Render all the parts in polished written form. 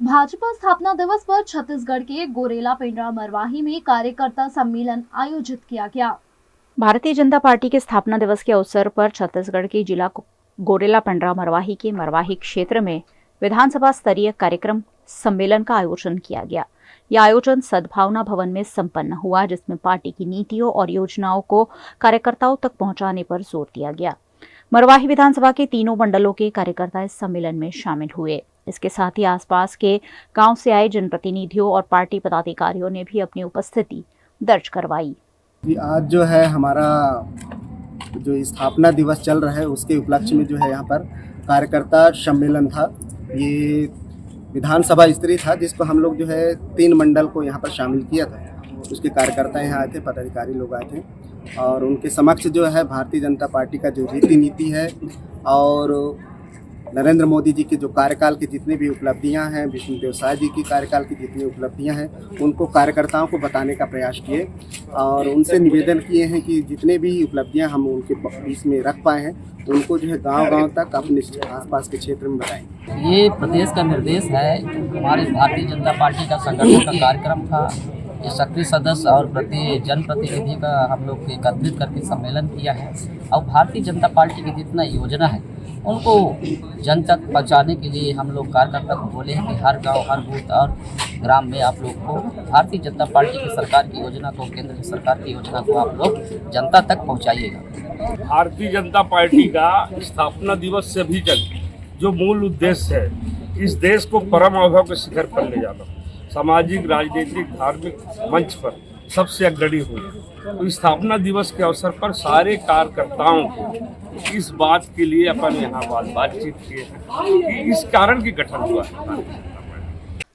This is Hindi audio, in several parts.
भाजपा स्थापना दिवस पर छत्तीसगढ़ के गोरेला पेंड्रा मरवाही में कार्यकर्ता सम्मेलन आयोजित किया गया। भारतीय जनता पार्टी के स्थापना दिवस के अवसर पर छत्तीसगढ़ के जिला गोरेला पेंड्रा मरवाही के मरवाही क्षेत्र में विधानसभा स्तरीय कार्यक्रम सम्मेलन का आयोजन किया गया। यह आयोजन सद्भावना भवन में संपन्न हुआ, जिसमें पार्टी की नीतियों और योजनाओं को कार्यकर्ताओं तक पहुंचाने पर जोर दिया गया। मरवाही विधानसभा के तीनों मंडलों के कार्यकर्ता इस सम्मेलन में शामिल हुए। इसके साथ ही आसपास के गांव से आए जनप्रतिनिधियों और पार्टी पदाधिकारियों ने भी अपनी उपस्थिति दर्ज करवाई। आज जो है हमारा जो स्थापना दिवस चल रहा है उसके उपलक्ष्य में जो है यहाँ पर कार्यकर्ता सम्मेलन था। ये विधानसभा स्तरीय था, जिसको हम लोग जो है 3 मंडल को यहाँ पर शामिल किया था। उसके कार्यकर्ता यहाँ आए थे, पदाधिकारी लोग आए थे और उनके समक्ष जो है भारतीय जनता पार्टी का जो रीति नीति है और नरेंद्र मोदी जी के जो कार्यकाल की जितनी भी उपलब्धियां हैं, विष्णुदेव साय जी की कार्यकाल की जितनी उपलब्धियां हैं, उनको कार्यकर्ताओं को बताने का प्रयास किए और उनसे निवेदन किए हैं कि जितने भी उपलब्धियां हम उनके बीच में रख पाए हैं उनको जो है गांव-गांव तक अपने आसपास के क्षेत्र में बताएं। ये प्रदेश का निर्देश है। हमारे भारतीय जनता पार्टी का संगठन का कार्यक्रम था। ये सक्रिय सदस्य और जनप्रतिनिधि का हम लोग एकत्रित करके सम्मेलन किया है और भारतीय जनता पार्टी की जितना योजना है उनको जन तक पहुँचाने के लिए हम लोग कार्यकर्ता को बोले हैं कि हर गांव, हर बूथ और ग्राम में आप लोग को भारतीय जनता पार्टी की सरकार की योजना को, केंद्र की सरकार की योजना को आप लोग जनता तक पहुँचाइएगा। भारतीय जनता पार्टी का स्थापना दिवस से भी जो मूल उद्देश्य है, इस देश को परम वैभव के शिखर पर ले जाना, सामाजिक, राजनीतिक, धार्मिक मंच पर सबसे अग्रणी हुई। तो स्थापना दिवस के अवसर पर सारे कार्यकर्ताओं को इस बात के लिए अपन यहाँ बातचीत किए कि इस कारण की गठन हुआ है।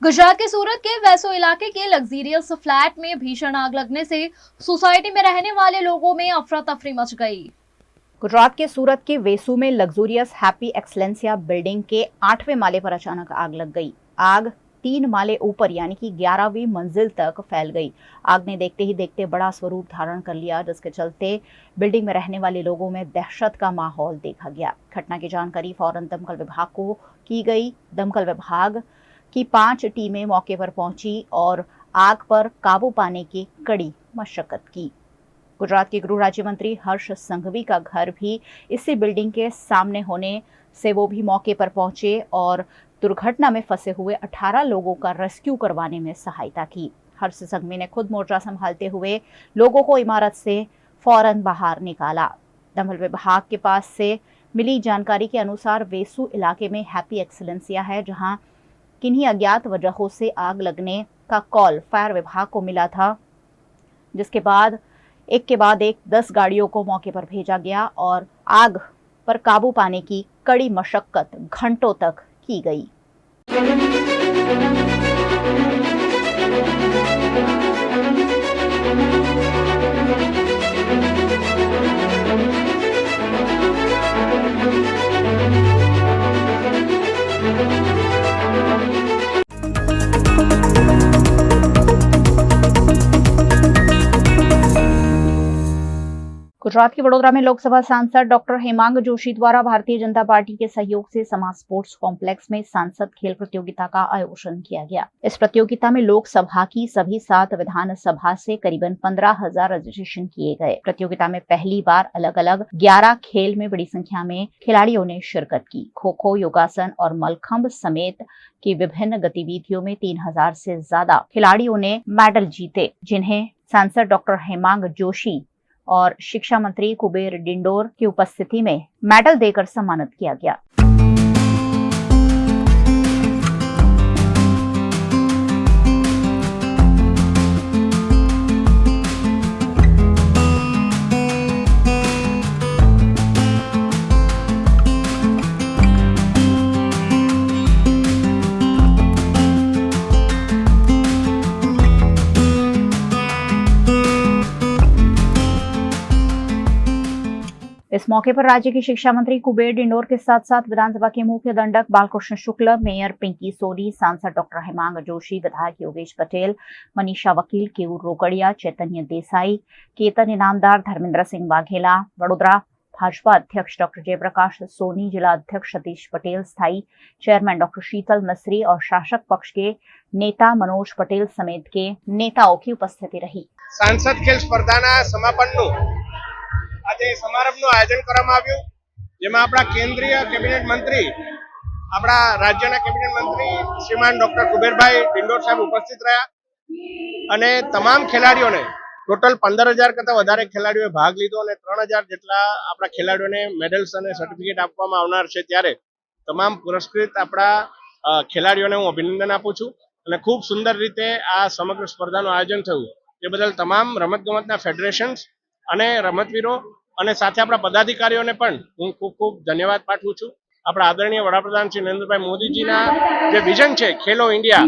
गुजरात के सूरत के वैसो इलाके के लग्जरियस फ्लैट में भीषण आग लगने से सोसाइटी में रहने वाले लोगों में अफरा तफरी मच गई। गुजरात के सूरत के वेसू में लग्जूरियस हैप्पी एक्सलेंसिया बिल्डिंग के 8वें माले पर अचानक आग लग गई। आग 3 माले ऊपर यानी कि 11वीं मंजिल तक फैल गई। आग ने देखते ही देखते बड़ा स्वरूप धारण कर लिया, जिसके चलते बिल्डिंग में रहने वाले लोगों में दहशत का माहौल देखा गया। घटना की जानकारी फौरन दमकल विभाग को की गई। दमकल विभाग की 5 टीमें मौके पर पहुंची और आग पर काबू पाने की कड़ी मशक्कत की। गुजरात के गृह राज्य मंत्री हर्ष संघवी का घर भी इसी बिल्डिंग के सामने होने से वो भी मौके पर पहुंचे और दुर्घटना में फंसे हुए 18 लोगों का रेस्क्यू करवाने में सहायता की। हर्ष संघवी ने खुद मोर्चा संभालते हुए लोगों को इमारत से फौरन बाहर निकाला। दमकल विभाग के पास से मिली जानकारी के अनुसार वेसू इलाके में हैप्पी एक्सलेंसिया है, जहां किन्हीं अज्ञात वजहों से आग लगने का कॉल फायर विभाग को मिला था, जिसके बाद एक के बाद एक 10 गाड़ियों को मौके पर भेजा गया और आग पर काबू पाने की कड़ी मशक्कत घंटों तक की गई। गुजरात के वडोदरा में लोकसभा सांसद डॉक्टर हेमांग जोशी द्वारा भारतीय जनता पार्टी के सहयोग से समाज स्पोर्ट्स कॉम्प्लेक्स में सांसद खेल प्रतियोगिता का आयोजन किया गया। इस प्रतियोगिता में लोकसभा की सभी 7 विधानसभा से करीबन 15,000 रजिस्ट्रेशन किए गए। प्रतियोगिता में पहली बार अलग अलग 11 खेल में बड़ी संख्या में खिलाड़ियों ने शिरकत की। खो खो, योगासन और मलखंब समेत की विभिन्न गतिविधियों में 3,000 से ज्यादा खिलाड़ियों ने मेडल जीते, जिन्हें सांसद डॉक्टर हेमांग जोशी और शिक्षा मंत्री कुबेर डिंडोर की उपस्थिति में मेडल देकर सम्मानित किया गया। इस मौके पर राज्य के शिक्षा मंत्री कुबेर डिंडोर के साथ साथ विधानसभा के मुख्य दंडक बालकृष्ण शुक्ल, मेयर पिंकी सोनी, सांसद डॉक्टर हेमांग जोशी, विधायक योगेश पटेल, मनीषा वकील, केयूर रोकड़िया, चैतन्य देसाई, केतन इनामदार, धर्मेंद्र सिंह वाघेला, वडोदरा भाजपा अध्यक्ष डॉक्टर जयप्रकाश सोनी, जिला अध्यक्ष सतीश पटेल, स्थायी चेयरमैन डॉक्टर शीतल मिस्त्री और शासक पक्ष के नेता मनोज पटेल समेत के नेताओं की उपस्थिति रही। सांसद खेल स्पर्धाના સમાપનનું આજે સમારંભનું આયોજન કરવામાં આવ્યું, જેમાં આપણા કેન્દ્રીય કેબિનેટ મંત્રી, આપણા રાજ્યના કેબિનેટ મંત્રી શ્રીમાન ડોક્ટર કુબેરભાઈ ડિંડોર સાહેબ ઉપસ્થિત રહ્યા અને તમામ ખેલાડીઓને ટોટલ 15,000 કરતા વધારે ખેલાડીઓએ ભાગ લીધો અને 3,000 જેટલા આપણા ખેલાડીઓને મેડલ્સ અને સર્ટિફિકેટ આપવામાં આવનાર છે। ત્યારે તમામ પુરસ્કૃત આપણા ખેલાડીઓને હું અભિનંદન આપું છું અને ખૂબ સુંદર રીતે આ સમગ્ર સ્પર્ધાનું આયોજન થયું એ બદલ તમામ રમતગમતના ફેડરેશન્સ અને રમતવીરો અને સાથે આપણા પદાધિકારીઓને પણ હું ખૂબ ખૂબ ધન્યવાદ પાઠવું છું। આપણા આદરણીય વડાપ્રધાન શ્રી નરેન્દ્રભાઈ મોદીજીના જે વિઝન છે ખેલો ઇન્ડિયા,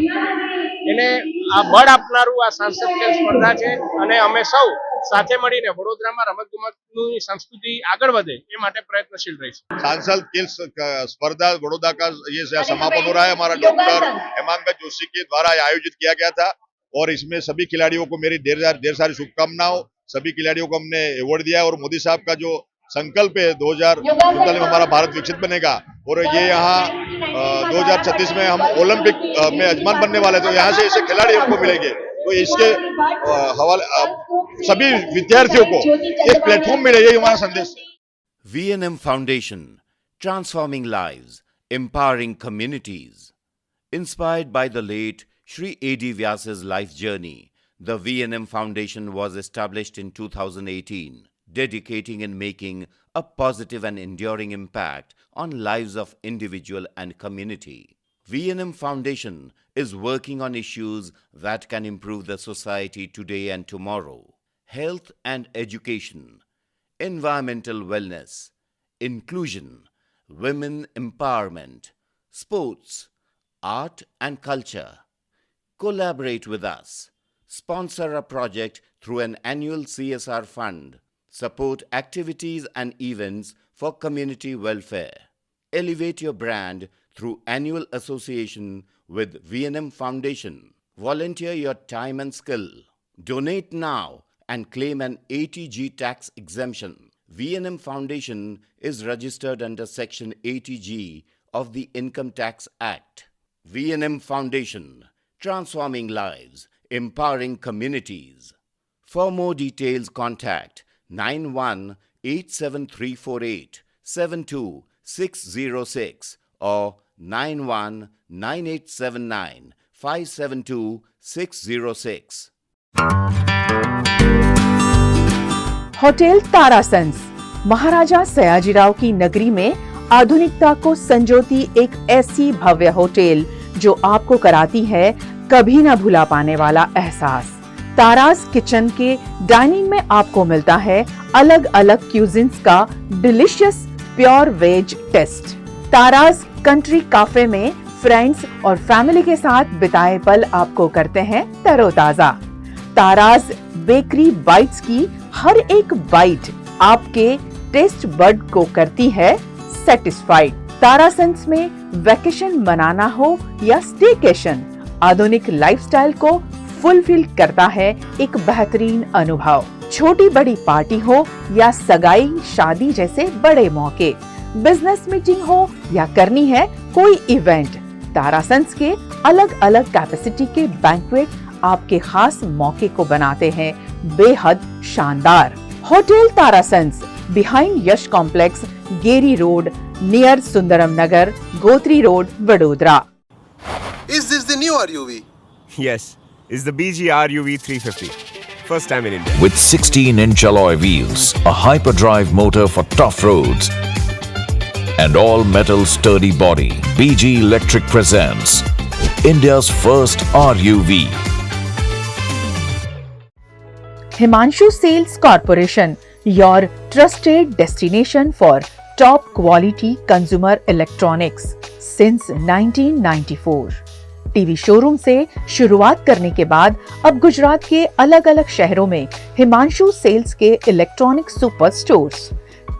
એને આ બળ આપનારું આ સાંસદ ખેલ સ્પર્ધા છે અને અમે સૌ સાથે મળીને વડોદરામાં રમતગમતની સંસ્કૃતિ આગળ વધે એ માટે પ્રયત્નशील रहीશું। सांसद खेल स्पर्धा बड़ौदा का ये समापन हो रहा है। हमारा डॉक्टर हेमांकर जोशी के द्वारा आयोजित किया गया था और इसमें सभी खिलाड़ियों को मेरी ढेर सारी शुभकामनाओं। सभी खिलाड़ियों को हमने अवार्ड दिया और मोदी साहब का जो संकल्प है 2047 में हमारा भारत विकसित बनेगा और ये यहाँ 2036 में हम ओलंपिक में यजमान बनने वाले, तो यहाँ से ऐसे खिलाड़ी हमको मिलेंगे। तो इसके हवाले सभी विद्यार्थियों को एक प्लेटफॉर्म मिले, यही हमारा संदेश है। VNM Foundation, transforming lives, empowering communities. Inspired by the late Shri A.D. Vyas's life journey, the VNM Foundation was established in 2018, dedicating and making a positive and enduring impact on lives of individual and community. VNM Foundation is working on issues that can improve the society today and tomorrow: health and education, environmental wellness, inclusion, women empowerment, sports, art and culture. Collaborate with us. Sponsor a project through an annual CSR fund. Support activities and events for community welfare. Elevate your brand through annual association with VNM Foundation. Volunteer your time and skill. Donate now and claim an ATG tax exemption. VNM Foundation is registered under Section 80G of the Income Tax Act. VNM Foundation, transforming lives, empowering communities. For more details, contact 918734872606 or 919879572606. Hotel तारासंस महाराजा सयाजीराव की नगरी में आधुनिकता को संजोती एक ऐसी भव्य होटल जो आपको कराती है कभी न भुला पाने वाला एहसास। तारास किचन के डाइनिंग में आपको मिलता है अलग अलग क्यूजिन्स का delicious pure veg taste. Taras country cafe में फ्रेंड्स और फैमिली के साथ बिताए पल आपको करते हैं तरोताजा। तारास बेकरी बाइट्स की हर एक बाइट आपके टेस्ट बड को करती है सेटिस्फाइड। तारासंस में वैकेशन मनाना हो या स्टेकेशन, आधुनिक लाइफस्टाइल को फुलफिल करता है एक बेहतरीन अनुभव। छोटी बड़ी पार्टी हो या सगाई शादी जैसे बड़े मौके, बिजनेस मीटिंग हो या करनी है कोई इवेंट, तारासंस के अलग अलग कैपेसिटी के बैंक्वेट आपके खास मौके को बनाते हैं बेहद शानदार। Hotel Tarasons behind Yash complex, Geri road, near Sundaram Nagar, Gotri road, Vadodara. Is this the new RUV? Yes, it's the BG RUV 350. First time in India. With 16-inch alloy wheels, a hyperdrive motor for tough roads, and all-metal sturdy body, BG Electric presents India's first RUV. Himanshu Sales Corporation, your trusted destination for top quality consumer electronics since 1994. TV showroom से शुरुआत करने के बाद अब गुजरात के अलग अलग शहरों में हिमांशु सेल्स के electronic super stores,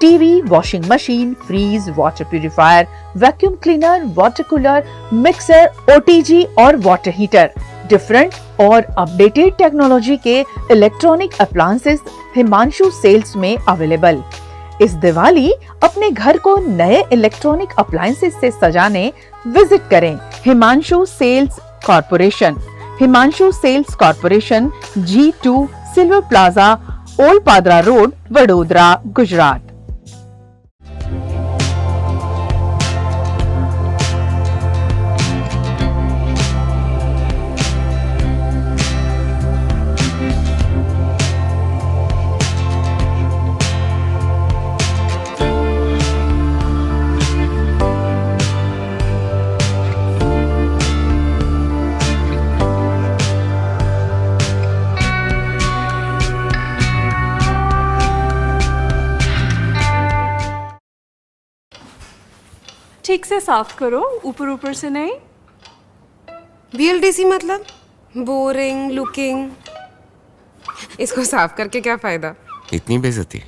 TV, washing machine, fridge, water purifier, vacuum cleaner, water cooler, mixer, OTG और वाटर हीटर, डिफरेंट और अपडेटेड टेक्नोलॉजी के इलेक्ट्रॉनिक अप्लायंसेस हिमांशु सेल्स में अवेलेबल। इस दिवाली अपने घर को नए इलेक्ट्रॉनिक अप्लायंसेस से सजाने विजिट करें Himanshu sales corporation. Himanshu sales corporation, G2 silver plaza, old Padra road, Vadodara, Gujarat. ठीक से साफ करो, ऊपर ऊपर से नहीं। BLDC मतलब बोरिंग लुकिंग, इसको साफ करके क्या फायदा? इतनी बेइज्जती।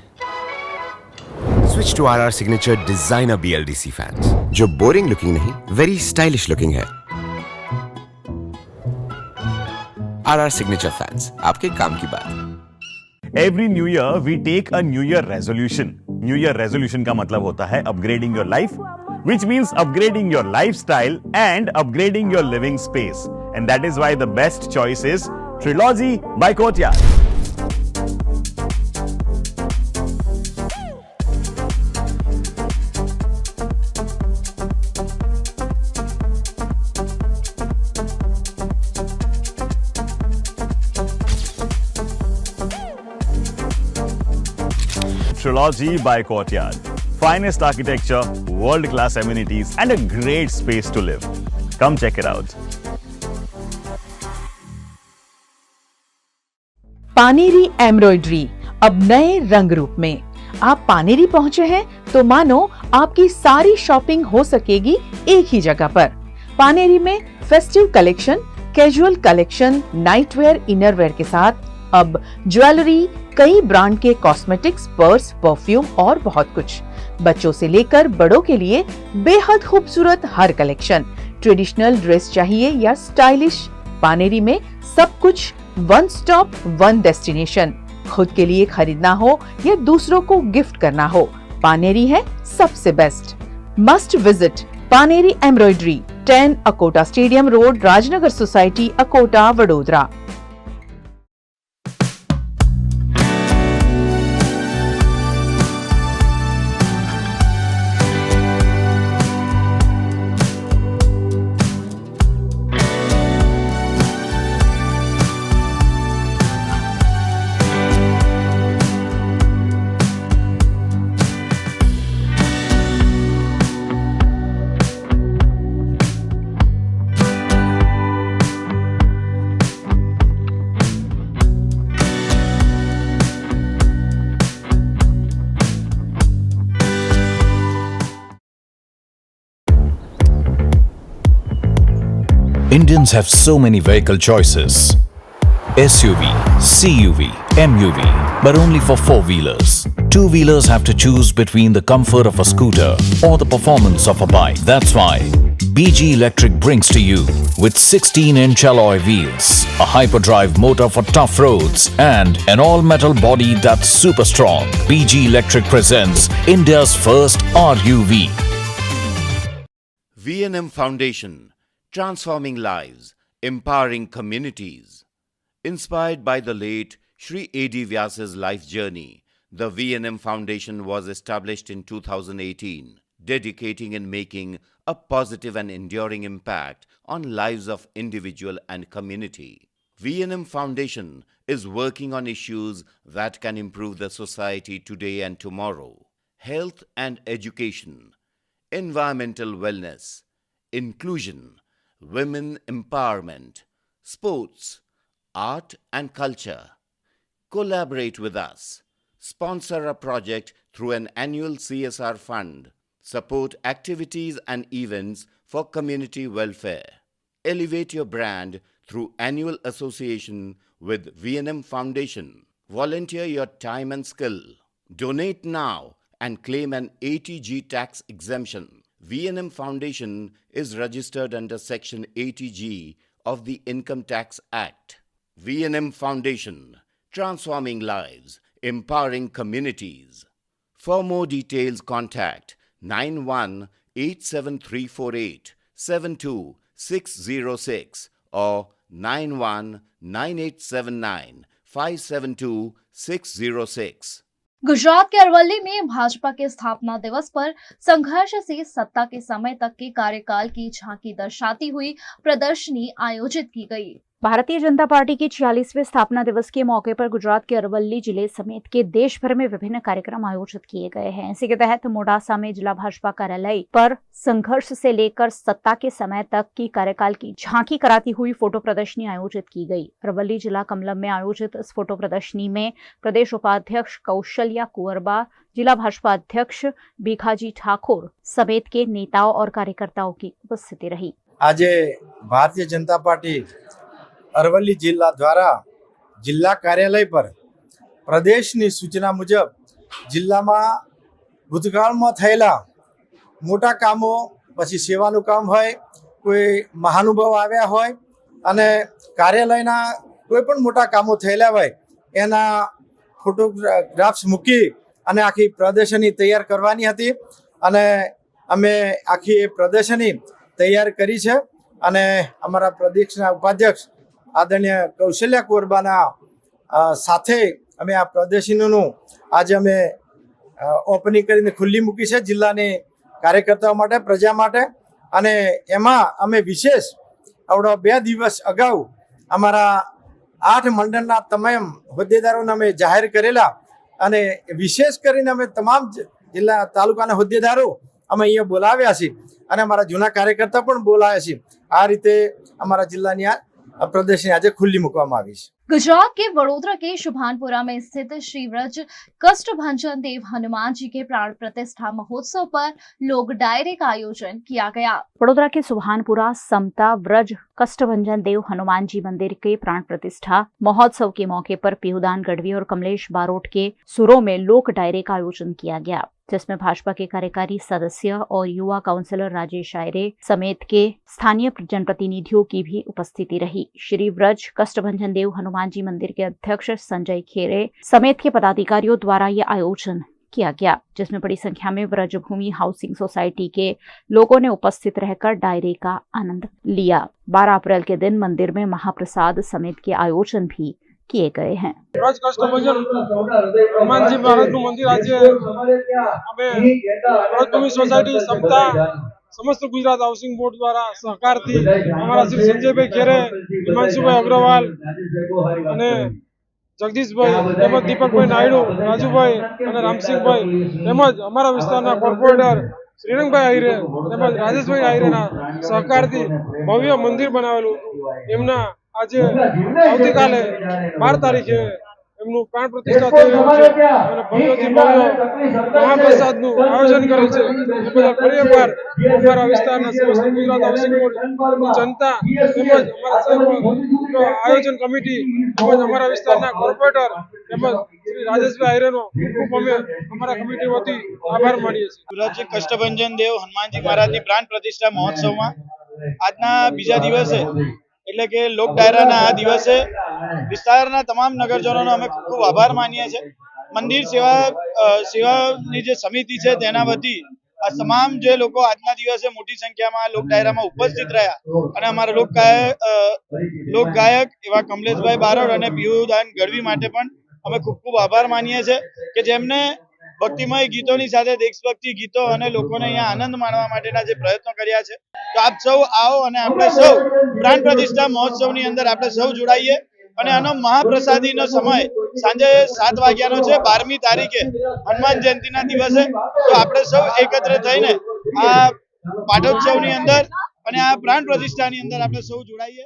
Switch to RR Signature Designer BLDC fans, जो बोरिंग लुकिंग नहीं, वेरी स्टाइलिश लुकिंग है। RR Signature fans, आपके काम की बात। Every new year we take a new year resolution. New year resolution का मतलब होता है upgrading your life, which means upgrading your lifestyle and upgrading your living space. And that is why the best choice is Trilogy by Courtyard. Trilogy by Courtyard. Finest architecture, world-class amenities, and a great space to live. Come check it out. Paneri embroidery अब नए रंग रूप में। आप पानेरी पहुंचे हैं तो मानो आपकी सारी शॉपिंग हो सकेगी एक ही जगह पर। पानेरी में festive collection, casual collection, nightwear, innerwear के साथ अब ज्वेलरी, कई ब्रांड के कॉस्मेटिक्स, पर्स, परफ्यूम और बहुत कुछ। बच्चों से लेकर बड़ों के लिए बेहद खूबसूरत हर कलेक्शन। ट्रेडिशनल ड्रेस चाहिए या स्टाइलिश, पानेरी में सब कुछ वन स्टॉप वन डेस्टिनेशन। खुद के लिए खरीदना हो या दूसरों को गिफ्ट करना हो, पानेरी है सबसे best. Must visit Paneri embroidery, 10 Akota stadium road, Rajnagar society, Akota, Vadodara. Indians have so many vehicle choices. SUV, CUV, MUV, but only for four-wheelers. Two-wheelers have to choose between the comfort of a scooter or the performance of a bike. That's why BG Electric brings to you with 16-inch alloy wheels, a hyperdrive motor for tough roads, and an all-metal body that's super strong. BG Electric presents India's first RUV. V&M Foundation, transforming lives, empowering communities. Inspired by the late Shri A.D. Vyas's life journey, the V&M Foundation was established in 2018, dedicating and making a positive and enduring impact on lives of individual and community. V&M Foundation is working on issues that can improve the society today and tomorrow. Health and education, environmental wellness, inclusion, women empowerment, sports, art and culture. Collaborate with us. Sponsor a project through an annual CSR fund. Support activities and events for community welfare. Elevate your brand through annual association with V&M Foundation. Volunteer your time and skill. Donate now and claim an 80G tax exemption. V&M Foundation is registered under Section 80G of the Income Tax Act. V&M Foundation, transforming lives, empowering communities. For more details, contact 918738 72606 or 919879 572606. Gujarat के अरवल्ली में भाजपा के स्थापना दिवस पर संघर्ष से सत्ता के समय तक के कार्यकाल की झांकी दर्शाती हुई प्रदर्शनी आयोजित की गई। भारतीय जनता पार्टी के 46वें स्थापना दिवस के मौके पर गुजरात के अरवल्ली जिले समेत के देश भर में विभिन्न कार्यक्रम आयोजित किए गए हैं। इसी के तहत मोडासा में जिला भाजपा कार्यालय पर संघर्ष से लेकर सत्ता के समय तक की कार्यकाल की झांकी कराती हुई फोटो प्रदर्शनी आयोजित की गई। अरवल्ली जिला कमलम में आयोजित इस फोटो प्रदर्शनी में प्रदेश उपाध्यक्ष कौशल्या कुंवरबा, जिला भाजपा अध्यक्ष भीखाजी ठाकुर समेत के नेताओं और कार्यकर्ताओं की उपस्थिति रही। आज भारतीय जनता पार्टी अरवल्ली जिला द्वारा जिला कार्यालय पर प्रदेशની સૂચના મુજબ જિલ્લામાં ભૂતકાળમાં થયેલા મોટા કામો, પછી સેવાનું કામ હોય, કોઈ મહાનુભાવ આવ્યા હોય અને કાર્યાલયના કોઈ પણ મોટા કામો થયેલા હોય એના ફોટોગ્રાફ્સ મૂકી અને આખી પ્રદર્શની તૈયાર કરવાની હતી અને અમે આખી પ્રદર્શની તૈયાર કરી છે અને અમારા પ્રદેશના ઉપાધ્યક્ષ આદરણીય કૌશલ્યા કુંવરબાના સાથે અમે આ પ્રદર્શનીનું આજે અમે ઓપનિંગ કરીને ખુલ્લી મૂકી છે જિલ્લાની કાર્યકર્તાઓ માટે, પ્રજા માટે અને એમાં અમે વિશેષ આવડા 2 દિવસ અગાઉ અમારા 8 મંડળના તમામ હોદ્દેદારોને અમે જાહેર કરેલા અને વિશેષ કરીને અમે તમામ જિલ્લા તાલુકાના હોદ્દેદારો અમે અહીંયા બોલાવ્યા છે અને અમારા જૂના કાર્યકર્તા પણ બોલાવ્યા છે। આ રીતે અમારા જિલ્લાની प्रदर्शनी आज खुली मुकવામાં આવી છે। गुजरात के वडोदरा के शुभानपुरा में स्थित श्री व्रज कष्टभंजन देव हनुमान जी के प्राण प्रतिष्ठा महोत्सव पर लोक डायरे का आयोजन किया गया। वडोदरा के सुभानपुरा समता व्रज कष्टभंजन देव हनुमान जी मंदिर के प्राण प्रतिष्ठा महोत्सव के मौके पर पीहूदान गढ़वी और कमलेश बारोट के सुरों में लोक डायरे का आयोजन किया गया, जिसमें भाजपा के कार्यकारी सदस्य और युवा काउंसलर राजेश आयरे समेत के स्थानीय जनप्रतिनिधियों की भी उपस्थिति रही। श्री व्रज कष्टभंजन देव हनुमान जी मंदिर के अध्यक्ष संजय खेरे समेत के पदाधिकारियों द्वारा यह आयोजन किया गया, जिसमें बड़ी संख्या में व्रजभूमि हाउसिंग सोसाइटी के लोगों ने उपस्थित रहकर डायरे का आनंद लिया। 12 अप्रैल के दिन मंदिर में महाप्रसाद समेत के आयोजन भी किए गए हैं। व्रज कष्टभंजन हनुमान जी महाराज નું મંદિર આજે અમે વ્રજભૂમિ સોસાયટી સમતા समस्त गुजरात हाउसिंग बोर्ड द्वारा सहकार थी हमारा श्री संजय भाई खेरे, हिमांशु भाई अग्रवाल અને जगदीश भाई તેમજ दीपक भाई नायडू, राजू भाई અને रामसिंह भाई તેમજ અમારા વિસ્તારના કોર્પોરેટર શ્રીરંગ ભાઈ આહિરે તેમજ રાજેશ ભાઈ આહિરેના સહકારથી ભવ્ય મંદિર બનાવેલું એમના આજે આવતીકાલે 12 તારીખે એમનું પ્રાણ પ્રતિષ્ઠા થઈ રહ્યું છે અને ભવ્યથી ભવ્ય મહાપ્રસાદનું આયોજન કરેલ છે। એ બદલ ફરી એકવાર અમારા વિસ્તારના સમસ્ત ગુજરાત હાઉસિંગ બોર્ડની જનતા તેમજ અમારા આયોજન કમિટી તેમજ અમારા વિસ્તારના કોર્પોરેટર તેમજ શ્રી રાજેશભાઈ આહિરેનો ખૂબ અમે અમારા કમિટી વતી આભાર માનીએ છીએ। વ્રજ કષ્ટભંજન દેવ હનુમાનજી મહારાજની પ્રાણ પ્રતિષ્ઠા મહોત્સવમાં આજના બીજા દિવસે એટલે કે લોક ડાયરાના આ દિવસે વિસ્તારના તમામ નગરજનોનો અમે ખૂબ આભાર માનીએ છીએ। મંદિર સેવાની જે સમિતિ છે તેના વતી આ તમામ જે લોકો આજના દિવસે મોટી સંખ્યામાં લોક ડાયરામાં ઉપસ્થિત રહ્યા અને અમારા લોક ગાયક એવા કમલેશભાઈ બારોટ અને પીહુદાન ગઢવી માટે પણ અમે ખૂબ ખૂબ આભાર માનીએ છીએ કે જેમને ભક્તિમય ગીતોની સાથે દેશભક્તિ ગીતો અને લોકોને અહીંયા આનંદ માણવા માટેના જે પ્રયત્નો કર્યા છે। તો આપ સૌ આવો અને આપણે સૌ પ્રાણ પ્રતિષ્ઠા મહોત્સવની અંદર આપણે સૌ જોડાઈએ અને આનો મહાપ્રસાદીનો સમય સાંજે 7 વાગ્યાનો છે 12મી તારીખે હનુમાન જયંતિના દિવસે। તો આપણે સૌ એકત્ર થઈને આ પાટોત્સવની અંદર અને આ પ્રાણ પ્રતિષ્ઠાની અંદર આપણે સૌ જોડાઈએ।